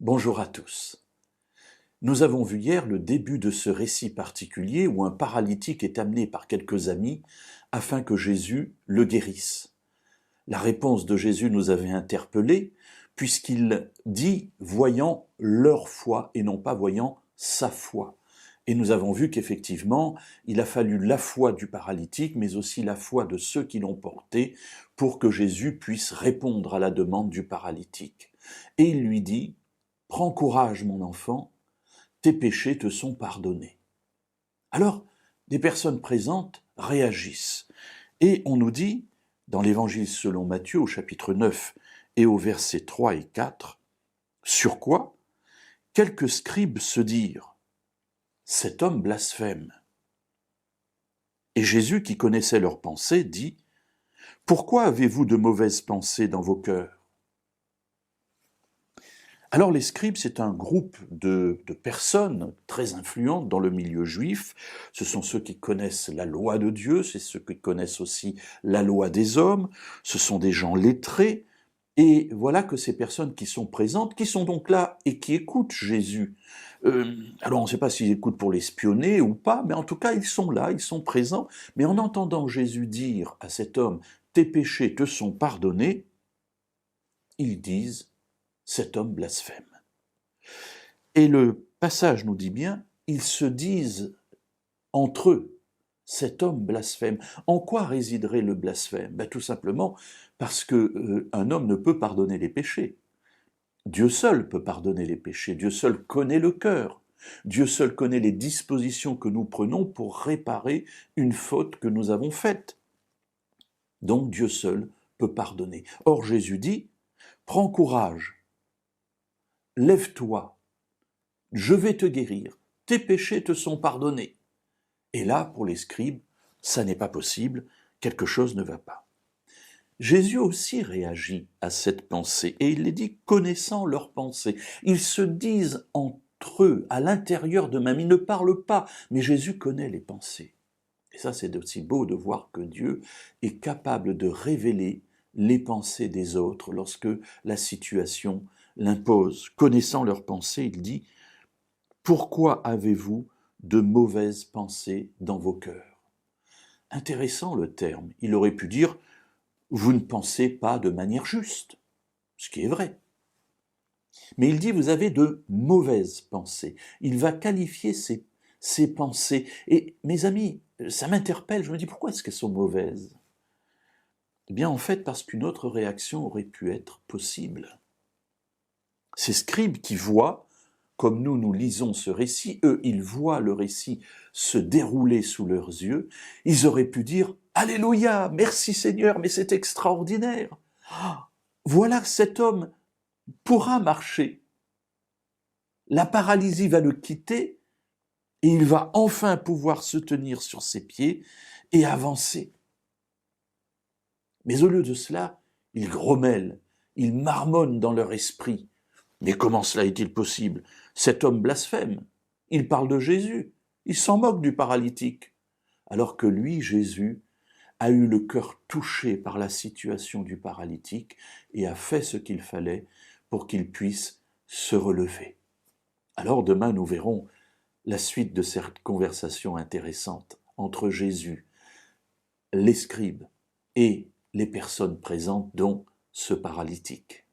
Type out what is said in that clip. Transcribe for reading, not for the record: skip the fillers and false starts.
Bonjour à tous. Nous avons vu hier le début de ce récit particulier où un paralytique est amené par quelques amis afin que Jésus le guérisse. La réponse de Jésus nous avait interpellés puisqu'il dit « voyant leur foi » et non pas « voyant sa foi ». Et nous avons vu qu'effectivement, il a fallu la foi du paralytique, mais aussi la foi de ceux qui l'ont porté pour que Jésus puisse répondre à la demande du paralytique. Et il lui dit « Prends courage, mon enfant, tes péchés te sont pardonnés. » Alors, des personnes présentes réagissent. Et on nous dit, dans l'Évangile selon Matthieu, au chapitre 9 et au verset 3 et 4, sur quoi quelques scribes se dirent « Cet homme blasphème ». Et Jésus, qui connaissait leurs pensées, dit « Pourquoi avez-vous de mauvaises pensées dans vos cœurs ?» Alors les scribes, c'est un groupe de personnes très influentes dans le milieu juif. Ce sont ceux qui connaissent la loi de Dieu, c'est ceux qui connaissent aussi la loi des hommes. Ce sont des gens lettrés. Et voilà que ces personnes qui sont présentes, qui sont donc là et qui écoutent Jésus. Alors on ne sait pas s'ils écoutent pour l'espionner ou pas, mais en tout cas ils sont là, ils sont présents. Mais en entendant Jésus dire à cet homme « Tes péchés te sont pardonnés », ils disent « Cet homme blasphème ». Et le passage nous dit bien, ils se disent entre eux, cet homme blasphème. En quoi résiderait le blasphème ? Tout simplement parce qu'un homme ne peut pardonner les péchés. Dieu seul peut pardonner les péchés, Dieu seul connaît le cœur, Dieu seul connaît les dispositions que nous prenons pour réparer une faute que nous avons faite. Donc Dieu seul peut pardonner. Or Jésus dit, prends courage, lève-toi, je vais te guérir, tes péchés te sont pardonnés. Et là, pour les scribes, ça n'est pas possible, quelque chose ne va pas. Jésus aussi réagit à cette pensée, et il les dit connaissant leurs pensées. Ils se disent entre eux, à l'intérieur d'eux-mêmes, ils ne parlent pas, mais Jésus connaît les pensées. Et ça, c'est aussi beau de voir que Dieu est capable de révéler les pensées des autres lorsque la situation l'impose. Connaissant leurs pensées, il dit « Pourquoi avez-vous de mauvaises pensées dans vos cœurs ?» Intéressant le terme. Il aurait pu dire « Vous ne pensez pas de manière juste », ce qui est vrai. Mais il dit « Vous avez de mauvaises pensées ». Il va qualifier ces pensées. Et mes amis, ça m'interpelle, je me dis « Pourquoi est-ce qu'elles sont mauvaises ?» Eh bien en fait parce qu'une autre réaction aurait pu être possible. Ces scribes qui voient, comme nous lisons ce récit, eux, ils voient le récit se dérouler sous leurs yeux, ils auraient pu dire « Alléluia, merci Seigneur, mais c'est extraordinaire. Voilà, cet homme pourra marcher. La paralysie va le quitter et il va enfin pouvoir se tenir sur ses pieds et avancer. » Mais au lieu de cela, ils grommellent, ils marmonnent dans leur esprit. Mais comment cela est-il possible ? Cet homme blasphème, il parle de Jésus, il s'en moque du paralytique. Alors que lui, Jésus, a eu le cœur touché par la situation du paralytique et a fait ce qu'il fallait pour qu'il puisse se relever. Alors demain, nous verrons la suite de cette conversation intéressante entre Jésus, les scribes et les personnes présentes, dont ce paralytique.